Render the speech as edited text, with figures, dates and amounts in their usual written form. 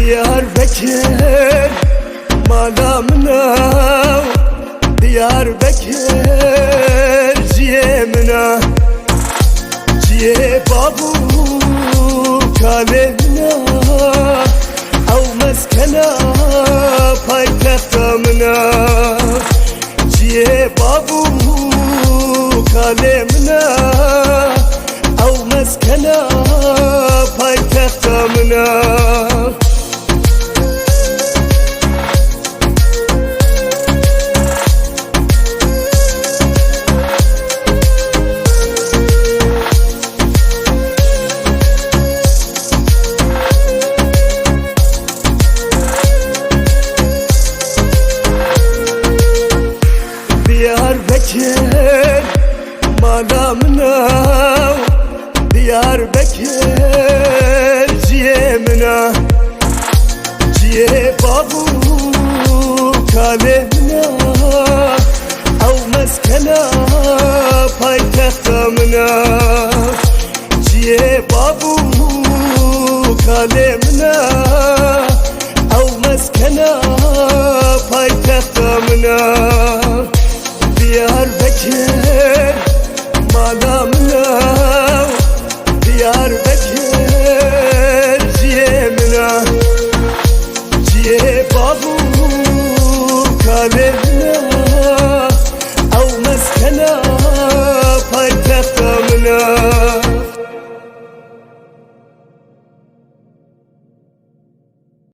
Diyarbakır malamına, Diyarbakır ciyemina, ciye babu kalemina, ev meskena paytextamına, ciye babu kalemina, ev meskena paytextamına. Diyarbakır malamına, Diyarbakır ciyemina, ciye babu kalemina, ev meskena paytextamına, ciye babu kalemina, ev meskena paytextamına. Diyarbakır malamına, Diyarbakır ciyemina, ciye babu kalem.